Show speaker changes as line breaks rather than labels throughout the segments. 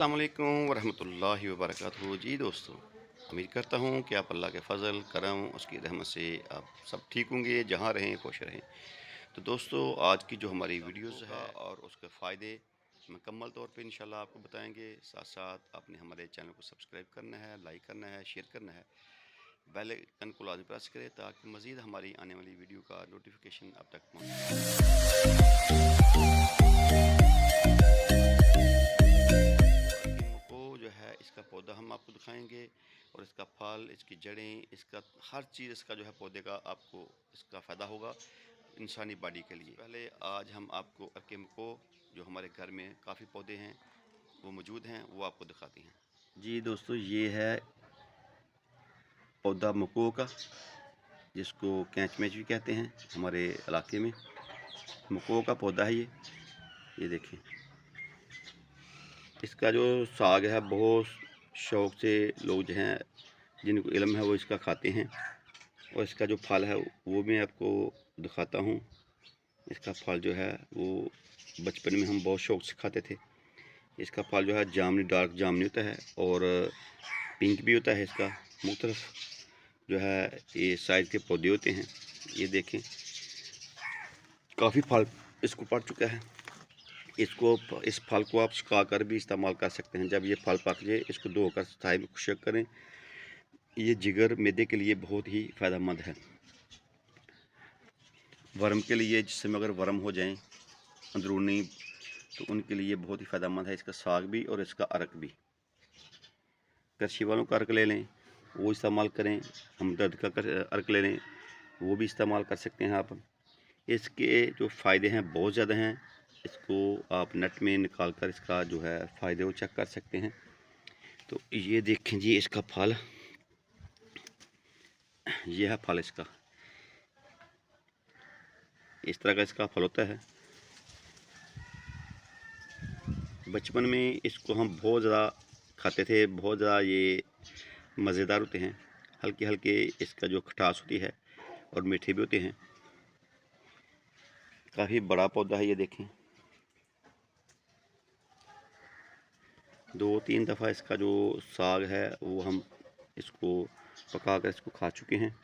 अस्सलाम वालेकुम वरहमतुल्लाहि वबरकातुहू। जी दोस्तों, उम्मीद करता हूँ कि आप अल्लाह के फ़ज़ल करम उसकी रहमत से आप सब ठीक होंगे, जहाँ रहें खुश रहें। तो दोस्तों, आज की जो हमारी वीडियोज़ है और उसके फ़ायदे मुकम्मल तौर पे इंशाल्लाह आपको बताएंगे। साथ साथ आपने हमारे चैनल को सब्सक्राइब करना है, लाइक करना है, शेयर करना है, बेल आइकन को लाज़मी प्रेस करें ताकि मज़ीद हमारी आने वाली वीडियो का नोटिफिकेशन आप तक पहुँचे। को जो है इसका पौधा हम आपको दिखाएंगे और इसका फल, इसकी जड़ें, इसका हर चीज़, इसका जो है पौधे का आपको इसका फ़ायदा होगा इंसानी बॉडी के लिए। पहले आज हम आपको अर्केमको, जो हमारे घर में काफ़ी पौधे हैं वो मौजूद हैं, वो आपको दिखाते हैं। जी दोस्तों, ये है पौधा मको का, जिसको कैंच मैच भी कहते हैं हमारे इलाके में। मको का पौधा है ये देखें। इसका जो साग है बहुत शौक़ से लोग जो हैं, जिनको इल्म है, वो इसका खाते हैं। और इसका जो फल है वो मैं आपको दिखाता हूँ। इसका फल जो है वो बचपन में हम बहुत शौक़ से खाते थे। इसका फल जो है जामनी, डार्क जामनी होता है और पिंक भी होता है। इसका मुख्तलिफ जो है ये साइज़ के पौधे होते हैं। ये देखें, काफ़ी फल इसको पड़ चुका है। इस फल को आप सुखा कर भी इस्तेमाल कर सकते हैं। जब ये फल पक जाए, इसको धोकर थाई में खुश्क करें। ये जिगर मैदे के लिए बहुत ही फ़ायदेमंद है। वर्म के लिए, जिसमें अगर वर्म हो जाएं अंदरूनी, तो उनके लिए बहुत ही फ़ायदेमंद है इसका साग भी और इसका अर्क भी। कृषि वालों का अर्क ले लें, वो इस्तेमाल करें। हमदर्द का अर्क ले लें, वो भी इस्तेमाल कर सकते हैं आप। इसके जो फ़ायदे हैं बहुत ज़्यादा हैं। इसको आप नेट में निकाल कर इसका जो है फ़ायदे वो चेक कर सकते हैं। तो ये देखें जी, इसका फल, ये है फल इसका। इस तरह का इसका फल होता है। बचपन में इसको हम बहुत ज़्यादा खाते थे, बहुत ज़्यादा ये मज़ेदार होते हैं। हल्के हल्के इसका जो खटास होती है और मीठे भी होते हैं। काफ़ी बड़ा पौधा है ये देखें। 2-3 दफ़ा इसका जो साग है वो हम इसको पका कर इसको खा चुके हैं।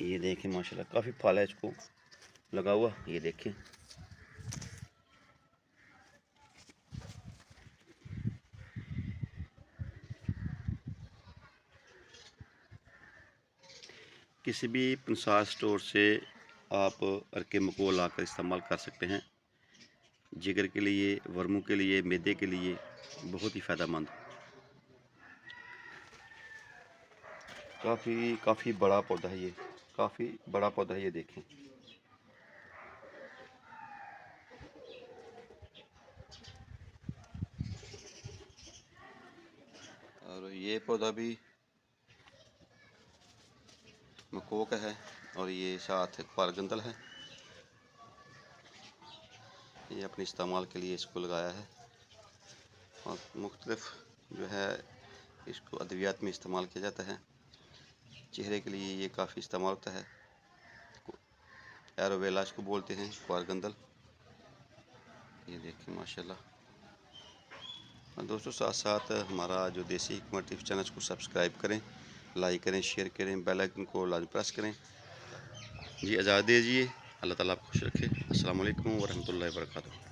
ये देखें माशाल्लाह काफ़ी फल है इसको लगा हुआ, ये देखें। किसी भी पंसार स्टोर से आप अर्के मको ला कर इस्तेमाल कर सकते हैं। जिगर के लिए, वर्मों के लिए, मैदे के लिए बहुत ही फ़ायदेमंद। काफ़ी बड़ा पौधा है ये, काफ़ी बड़ा पौधा है ये देखें। और ये पौधा भी मको का है और ये साथ पारगंदल है। ये अपने इस्तेमाल के लिए इसको लगाया है और मुख्तलिफ जो है इसको अद्वियात में इस्तेमाल किया जाता है। चेहरे के लिए ये काफ़ी इस्तेमाल होता है। एरोवेला इसको बोलते हैं, पारगंदल। ये देखें माशाल्लाह। और दोस्तों, साथ साथ हमारा जो देसी हिकमत टिप्स चैनल को सब्सक्राइब करें, लाइक करें, शेयर करें, बेल आइकन को लाजमी प्रेस करें। जी इजाज़त दीजिए। अल्लाह ताला आपको खुश रखे। अस्सलाम वालेकुम वरहमतुल्लाहि वबरकातुहू।